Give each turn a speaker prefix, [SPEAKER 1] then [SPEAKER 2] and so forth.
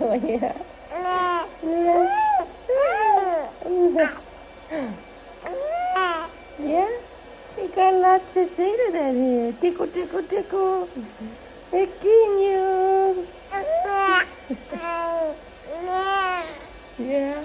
[SPEAKER 1] Oh, yeah. Yeah, you got lots to say to that here. Tickle, tickle, tickle. Licking you. Yeah.